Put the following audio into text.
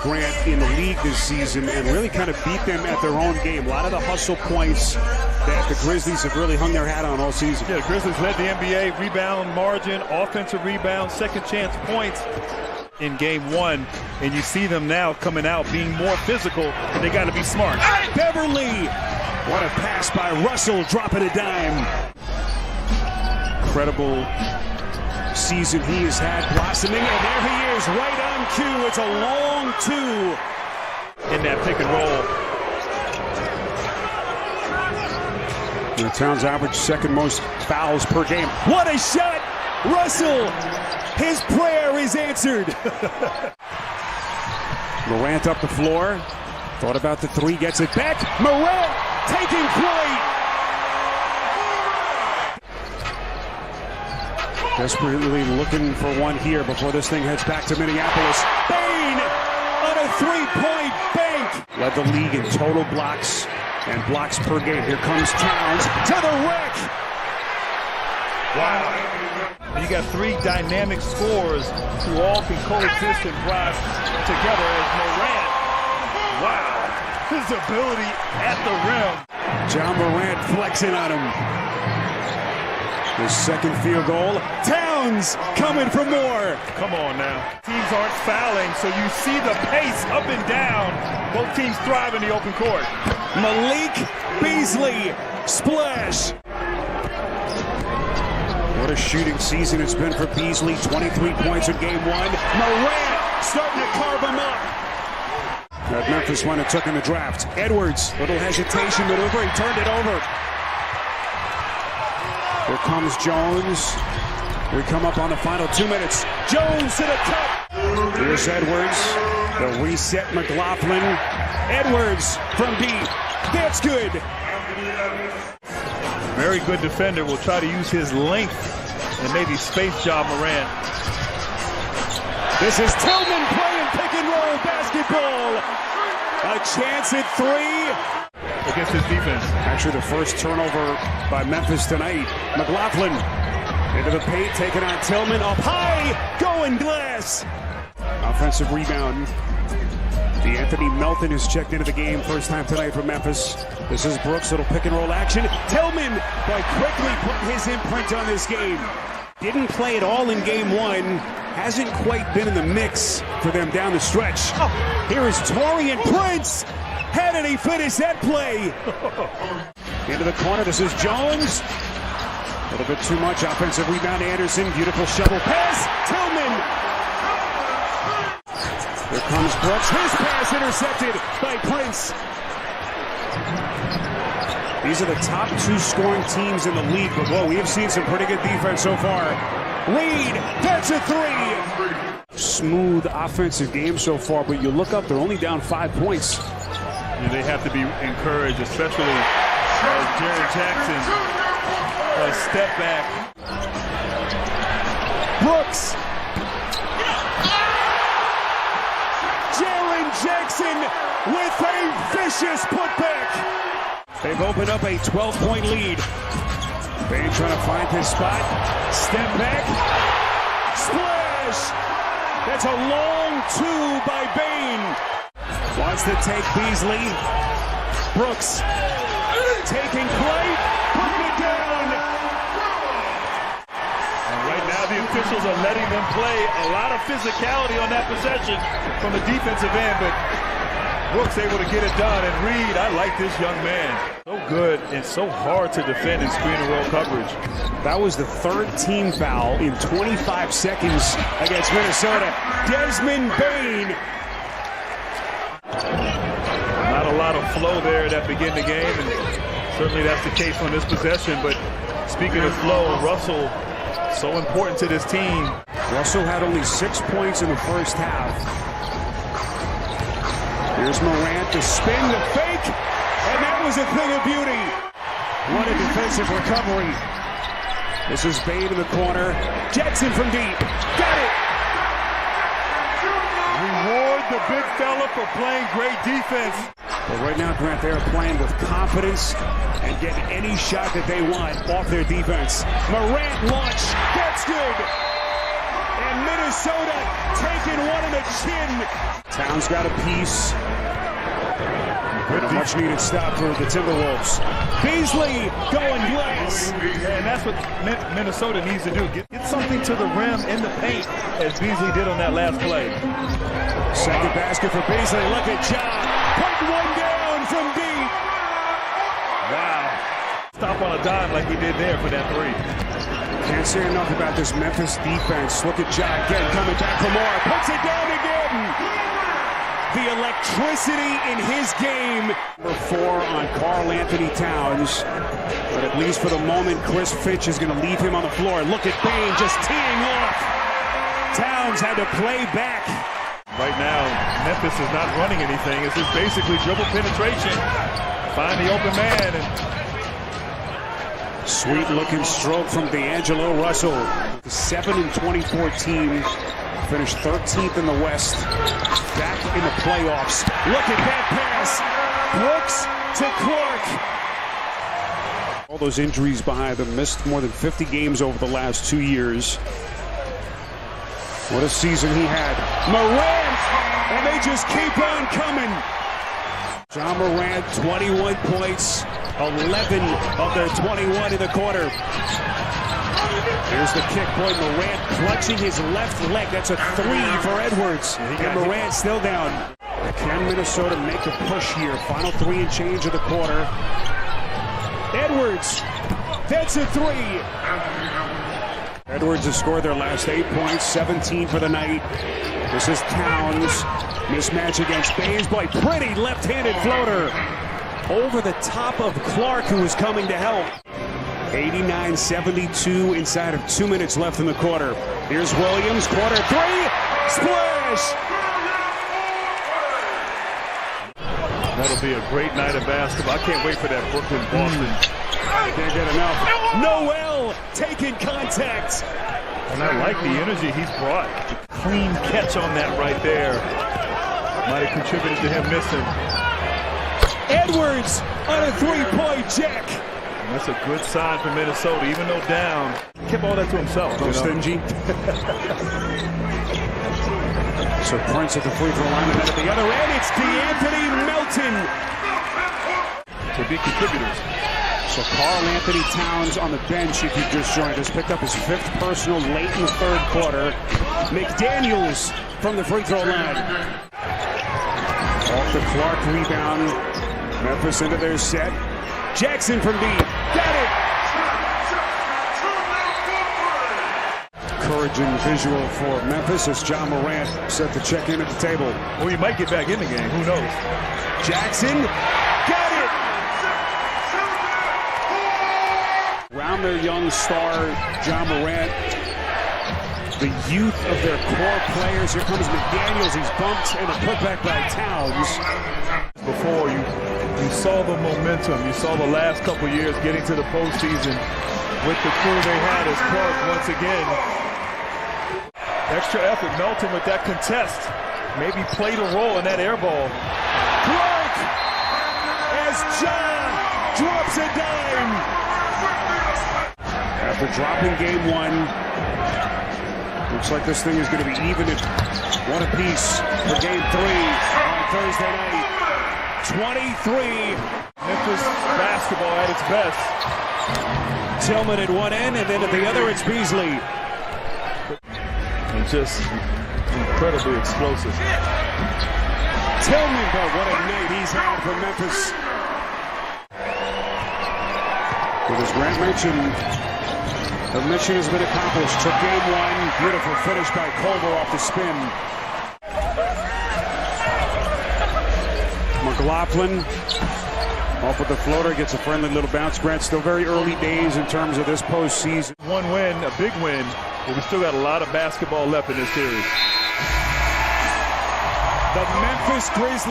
Grant, in the league this season and really kind of beat them at their own game. A lot of the hustle points that the Grizzlies have really hung their hat on all season. Yeah, the Grizzlies led the NBA rebound margin, offensive rebound, second chance points in game one. And you see them now coming out being more physical, but they got to be smart. Beverly! What a pass by Russell, dropping a dime. Incredible season he has had, blossoming, and there he is, right on cue. It's a long two. In that pick and roll. The Towns average second most fouls per game. What a shot! Russell! His prayer is answered. Morant up the floor. Thought about the three, gets it back. Morant taking flight. Desperately looking for one here before this thing heads back to Minneapolis. Bane on a three-point bank. Led the league in total blocks and blocks per game. Here comes Towns to the rack. Wow. You got three dynamic scorers who all can coexist and rise together as Morant. Wow. His ability at the rim. John Morant flexing on him. His second field goal. Towns coming for more. Come on now. Teams aren't fouling, so you see the pace up and down. Both teams thrive in the open court. Malik Beasley. Splash. What a shooting season it's been for Beasley. 23 points in game one. Morant starting to carve him up. That Memphis one it took in the draft. Edwards, little hesitation maneuver. He turned it over. Here comes Jones. We come up on the final 2 minutes. Jones to the cup. Here's Edwards. The reset McLaughlin. Edwards from deep. That's good. Very good defender. Will try to use his length and maybe space job Morant. This is Tillman playing pick and roll basketball. A chance at three. Against his defense. Actually, the first turnover by Memphis tonight. McLaughlin into the paint, taking on Tillman. Up high, going glass. Offensive rebound. Anthony Melton has checked into the game first time tonight for Memphis. This is Brooks, little pick and roll action. Tillman, by quickly putting his imprint on this game. Didn't play at all in game one. Hasn't quite been in the mix for them down the stretch. Here is Taurean Prince. How did he finish that play? Into the corner, this is Jones. A little bit too much offensive rebound. Anderson, beautiful shovel pass. Tillman. Here comes Brooks. His pass intercepted by Prince. These are the top two scoring teams in the league, but whoa, we have seen some pretty good defense so far. Reed, that's a three. Smooth offensive game so far, but you look up, they're only down 5 points. They have to be encouraged, especially as Jaren Jackson step back. Brooks. Jaren Jackson with a vicious putback. They've opened up a 12-point lead. Bane trying to find his spot. Step back. Splash. That's a long two by Bane. Wants to take Beasley. Brooks taking flight, putting it down. And right now the officials are letting them play. A lot of physicality on that possession from the defensive end, but Brooks able to get it done. And Reed, I like this young man. So good and so hard to defend in screen and roll coverage. That was the third team foul in 25 seconds against Minnesota. Desmond Bane. Not a lot of flow there that began the game, and certainly that's the case on this possession. But speaking of flow, Russell, so important to this team. Russell had only 6 points in the first half. Here's Morant, the spin, the fake, and that was a thing of beauty. What a defensive recovery. This is Bane in the corner. Jackson from deep. Got it. Reward the big fella for playing great defense. But right now, Grant, they're playing with confidence and getting any shot that they want off their defense. Morant launch. That's good. And Minnesota taking one in the chin. Towns got a piece. And a much-needed stop for the Timberwolves. Beasley going glass. And that's what Minnesota needs to do. Get something to the rim in the paint, as Beasley did on that last play. Second basket for Beasley. Look at Ja. Putting one down from deep. Wow. Stop on a dime like he did there for that three. Can't say enough about this Memphis defense. Look at Ja again coming back for more. Puts it down again. The electricity in his game. Number 4 on Karl Anthony Towns. But at least for the moment, Chris Finch is going to leave him on the floor. Look at Bane just teeing off. Towns had to play back. Right now, Memphis is not running anything. It's just basically dribble penetration. Find the open man. And sweet looking stroke from D'Angelo Russell. The 7-24 team finished 13th in the West. Back in the playoffs. Look at that pass. Brooks to Clark. All those injuries behind them. Missed more than 50 games over the last 2 years. What a season he had. Morant! And they just keep on coming. Ja Morant, 21 points. 11 of their 21 in the quarter. Here's the kick point. Morant clutching his left leg. That's a 3 for Edwards. And Morant still down. Can Minnesota make a push here? Final 3 and change of the quarter. Edwards. That's a 3. Edwards has scored their last 8 points. 17 for the night. This is Towns. Mismatch against Baines. Boy, pretty left-handed floater. Over the top of Clark, who was coming to help. 89-72 inside of 2 minutes left in the quarter. Here's Williams, quarter 3, splash! that'll be a great night of basketball. I can't wait for that Brooklyn-Boston. Can't get enough. Noel taking contact. And I like the energy he's brought. Clean catch on that right there. Might have contributed to him missing. Edwards on a three-point jack. And that's a good sign for Minnesota, even though down. Kept all that to himself. So stingy. So Prince at the free throw line, and then at the other end, it's DeAnthony Melton. To big contributors. So Karl Anthony Towns on the bench, if you just joined us, picked up his 5th personal late in the 3rd quarter. McDaniels from the free throw line. Off the Clark rebound. Memphis into their set. Jackson from deep. Got it! Encouraging visual for Memphis as Ja Morant set to check in at the table. Well, he might get back in the game. Who knows? Jackson. Got it! Around their young star, Ja Morant. The youth of their core players. Here comes McDaniels. He's bumped and a putback by Towns. Before you saw the momentum. You saw the last couple years getting to the postseason with the crew they had as Clark once again. Extra effort. Melton with that contest. Maybe played a role in that air ball. Clark as Ja drops a dime. After dropping game 1, looks like this thing is going to be even at 1 apiece for game 3 on Thursday night. 23. Memphis basketball at its best. Tillman at one end, and then at the other it's Beasley. And just incredibly explosive. Tillman, but what a night he's had for Memphis. But as Grant mentioned, the mission has been accomplished. Took game 1. Beautiful finish by Culver off the spin. McLaughlin off with the floater, gets a friendly little bounce. Grant, still very early days in terms of this postseason. One win, a big win, but we still got a lot of basketball left in this series. The Memphis Grizzlies.